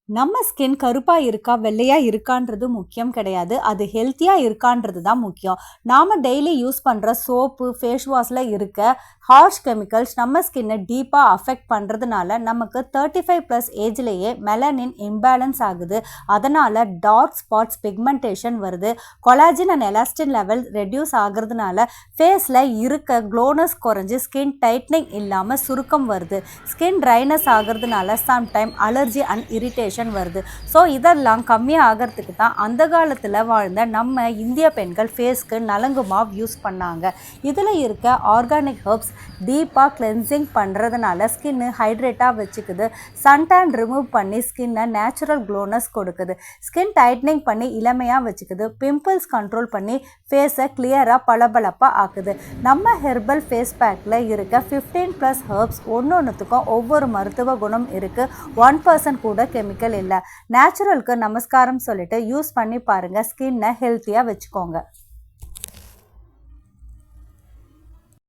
நம்ம ஸ்கின் கருப்பா இருக்கா வெள்ளையா இருக்கான்றது முக்கியம் கிடையாது. அது ஹெல்த்தியா இருக்கான்றது தான் முக்கியம். நாம டெய்லி யூஸ் பண்ற சோப்பு, ஃபேஸ் வாஷ்ல இருக்க ஹார்ஷ் கெமிக்கல்ஸ் நம்ம ஸ்கின்னை டீப்பா அஃபெக்ட் பண்றதுனால நமக்கு 35+ ஏஜ்லயே மெலனின் இம்பேலன்ஸ் ஆகுது. அதனால டார்க் ஸ்பாட்ஸ், பிக்மெண்டேஷன் வருது. Collagen and elastin level reduce ஆகுறதுனால ஃபேஸ்ல இருக்க க்ளோனஸ் குறைஞ்சு ஸ்கின் டைட்னிங் இல்லாம சுருக்கம் வருது. ஸ்கின் ட்ரைனஸ் ஆகுறதுனால சம்டைம் அலர்ஜி அண்ட் இரிட்டேஷன் வருது. ஸோ இதெல்லாம் கம்மியாக ஆகிறதுக்கு தான் அந்த காலத்தில் வாழ்ந்த நம்ம இந்திய பெண்கள் ஃபேஸ்க்கு நலங்கு மாவு யூஸ் பண்ணாங்க. இதில் இருக்க ஆர்கானிக் ஹெர்ப்ஸ் டீப்பாக கிளென்சிங் பண்ணுறதுனால ஸ்கின்னு ஹைட்ரேட்டாக வச்சுக்குது. சன்டான் ரிமூவ் பண்ணி ஸ்கின்னை நேச்சுரல் க்ளோனஸ் கொடுக்குது. ஸ்கின் டைட்னிங் பண்ணி இளமையாக வச்சுக்குது. பிம்பிள்ஸ் கண்ட்ரோல் பண்ணி ஃபேஸை கிளியராக பளபளப்பாக ஆக்குது. நம்ம ஹெர்பல் ஃபேஸ் பேக்கில் இருக்க 15+ ஹெர்ப்ஸ் ஒன்றுத்துக்கும் ஒவ்வொரு மருத்துவ குணம் இருக்குது. 1% கூட கெமிக்கல் இல்லை. நேச்சுரலுக்கு நமஸ்காரம் சொல்லிட்டு யூஸ் பண்ணி பாருங்க. ஸ்கின்னை ஹெல்த்தியாக வச்சுக்கோங்க.